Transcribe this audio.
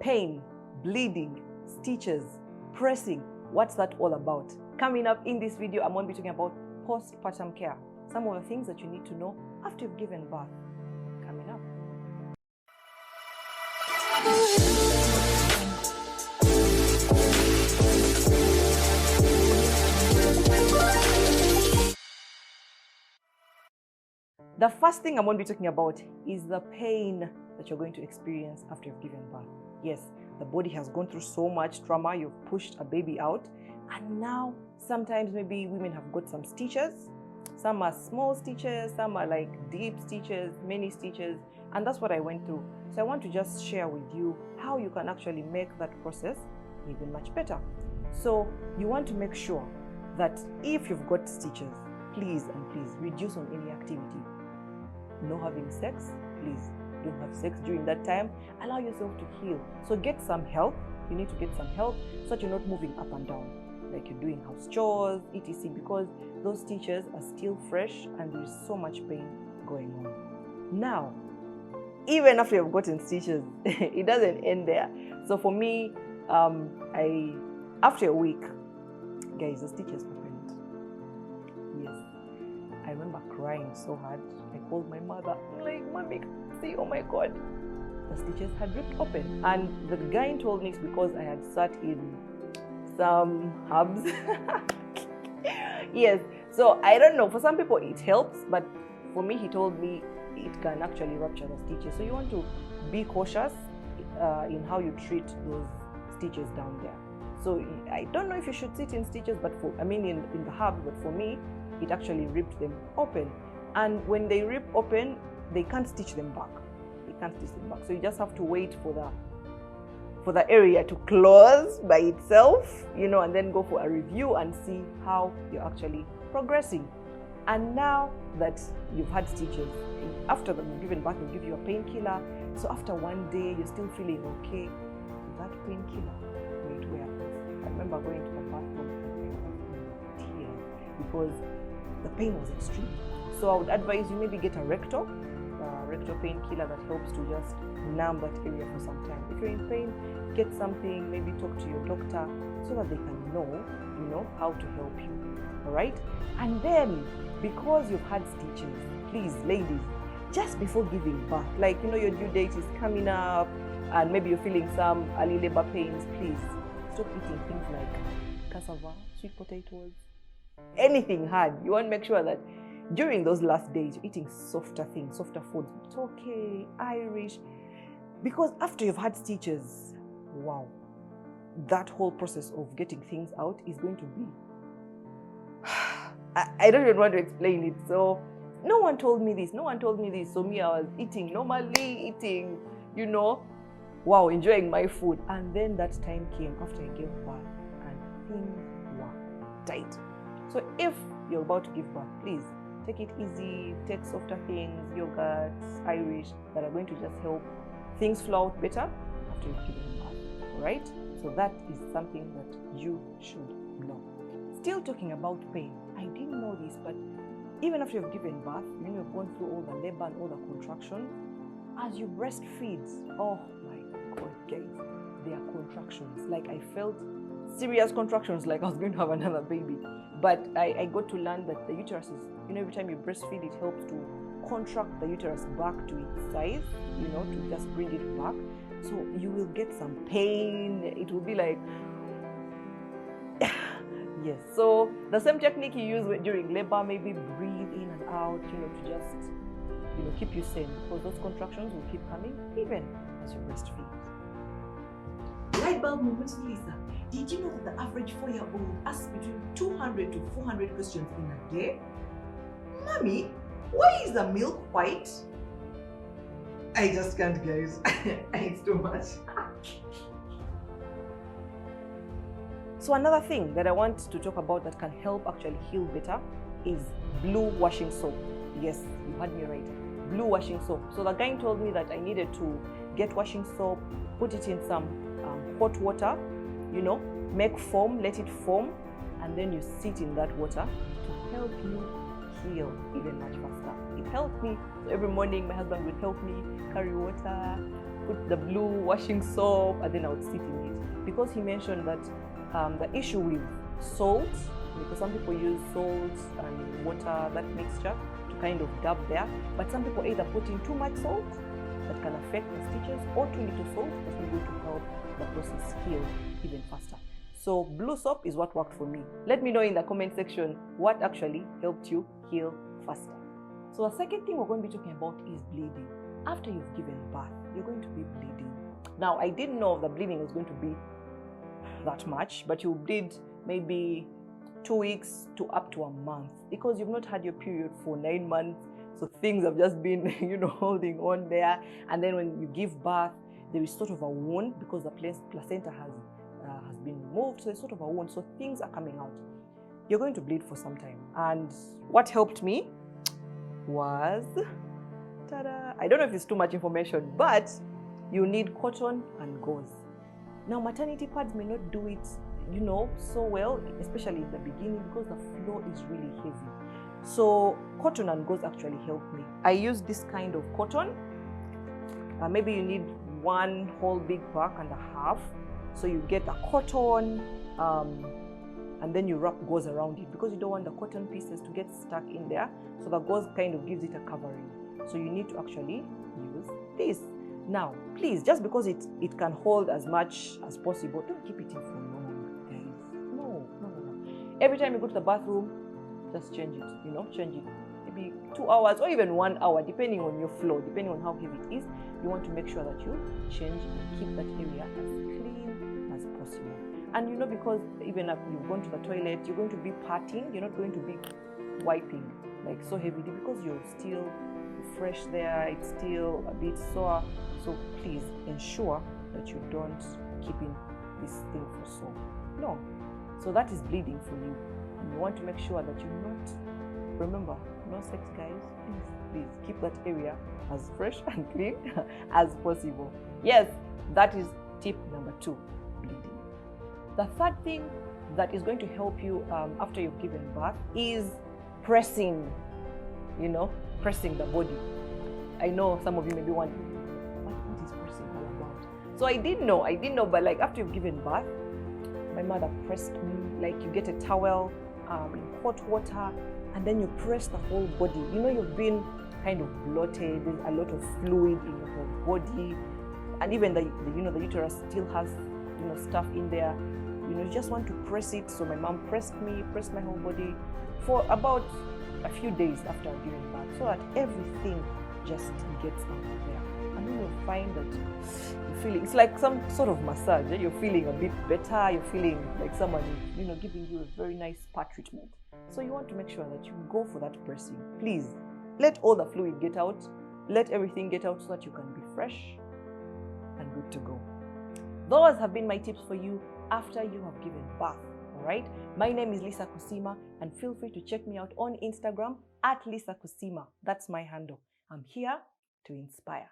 pain, bleeding, stitches, pressing. What's that all about? Coming up in this video, I'm going to be talking about postpartum care. Some of the things that you need to know after you've given birth. Coming up. The first thing I'm going to be talking about is the pain that you're going to experience after you've given birth. Yes, the body has gone through so much trauma. You've pushed a baby out, and now sometimes maybe women have got some stitches. Some are small stitches, some are like deep stitches, many stitches, and that's what I went through. So I want to just share with you how you can actually make that process even much better. So you want to make sure that if you've got stitches, please and please reduce on any activity. No having sex, please don't have sex during that time. Allow yourself to heal. So get some help. You need to get some help so that you're not moving up and down like you're doing house chores, etc. because those stitches are still fresh and there's so much pain going on. Now, even after you've gotten stitches, it doesn't end there. So for me, after a week, guys, the stitches opened. Yes. I remember crying so hard. I called my mother. I'm like, Mommy, see, oh my God. The stitches had ripped open. And the guy told me it's because I had sat in some herbs. Yes. So I don't know. For some people it helps, but for me, he told me it can actually rupture the stitches. So you want to be cautious in how you treat those stitches down there. So I don't know if you should sit in stitches, but in the herbs, but for me, it actually ripped them open. And when they rip open, they can't stitch them back. They can't stitch them back. So you just have to wait for the area to close by itself, and then go for a review and see how you're actually progressing. And now that you've had stitches, after you've given birth, they'll give you a painkiller. So after one day, you're still feeling okay. That painkiller, wait, where? I remember going to the bathroom and tears because the pain was extreme. So I would advise you maybe get a rectal painkiller that helps to just numb that area for some time. If you're in pain, get something, maybe talk to your doctor so that they can know how to help you. All right? And then, because you've had stitches, please, ladies, just before giving birth, like, your due date is coming up and maybe you're feeling some early labor pains, please stop eating things like cassava, sweet potatoes, anything hard. You want to make sure that during those last days, you're eating softer things, softer foods. It's okay, Irish. Because after you've had stitches, wow, that whole process of getting things out is going to be... I don't even want to explain it. So no one told me this. So me, I was eating normally, wow, enjoying my food. And then that time came after I gave birth and things were tight. So if you're about to give birth, please take it easy, take softer things, yogurts, Irish, that are going to just help things flow out better after you've given birth, all right? So that is something that you should know. Still talking about pain, I didn't know this, but even after you've given birth, you've gone through all the labor and all the contractions, as you breastfeed, oh my God, guys, there are contractions. Like I felt serious contractions, like I was going to have another baby. But I got to learn that the uterus is, every time you breastfeed, it helps to contract the uterus back to its size, to just bring it back. So you will get some pain. It will be like, yes. So the same technique you use during labor, maybe breathe in and out, to just, keep you sane, because those contractions will keep coming even as you breastfeed. Light bulb moment, Lisa. Did you know that the average 4-year-old asks between 200 to 400 questions in a day? Mommy, why is the milk white? I just can't, guys. It's too much. So another thing that I want to talk about that can help actually heal better is blue washing soap. Yes, you heard me right. Blue washing soap. So the guy told me that I needed to get washing soap, put it in some hot water, make foam, let it foam, and then you sit in that water to help you heal even much faster. It helped me. So every morning my husband would help me carry water, put the blue washing soap, and then I would sit in it. Because he mentioned that the issue with salt, because some people use salt and water, that mixture, to kind of dab there, but some people either put in too much salt that can affect the stitches, or too little salt that's not going to help the process heal even faster. So blue soap is what worked for me. Let me know in the comment section what actually helped you heal faster. So the second thing we're going to be talking about is bleeding. After you've given birth, you're going to be bleeding. Now, I didn't know the bleeding was going to be that much, but you bleed maybe 2 weeks to up to a month because you've not had your period for 9 months. So things have just been, holding on there. And then when you give birth, there is sort of a wound because the placenta has been removed. So there's sort of a wound. So things are coming out. You're going to bleed for some time. And what helped me was, ta-da, I don't know if it's too much information, but you need cotton and gauze. Now, maternity pads may not do it, so well, especially in the beginning because the flow is really heavy. So cotton and gauze actually helped me. I use this kind of cotton. Maybe you need 1 whole big pack and a half. So you get the cotton and then you wrap gauze around it because you don't want the cotton pieces to get stuck in there. So the gauze kind of gives it a covering. So you need to actually use this. Now, please, just because it can hold as much as possible, don't keep it in for long, guys. No. Every time you go to the bathroom, just change it, change it. Maybe 2 hours or even 1 hour, depending on your flow, depending on how heavy it is. You want to make sure that you change and keep that area as clean as possible. And because even if you've gone to the toilet, you're going to be parting, you're not going to be wiping like so heavily because you're still fresh there, it's still a bit sore. So please ensure that you don't keep in this thing for so long. So that is bleeding for you. And you want to make sure that you're not, remember, no sex, guys. Please keep that area as fresh and clean as possible. Yes, that is tip number 2, bleeding. The third thing that is going to help you after you've given birth is pressing, pressing the body. I know some of you may be wondering, what is pressing all about? So I didn't know, but like after you've given birth, my mother pressed me, like you get a towel in hot water, and then you press the whole body. You've been kind of bloated, there's a lot of fluid in your whole body, and even the uterus still has, stuff in there. You just want to press it. So my mom pressed my whole body for about a few days after giving birth, so that everything just gets out of there. And then you'll find that you're feeling, it's like some sort of massage. You're feeling a bit better. You're feeling like someone is, giving you a very nice spa treatment. So you want to make sure that you go for that pressing. Please, let all the fluid get out. Let everything get out so that you can be fresh and good to go. Those have been my tips for you after you have given birth. All right. My name is Lisa Kusiima, and feel free to check me out on Instagram at Lisa Kusiima. That's my handle. I'm here to inspire.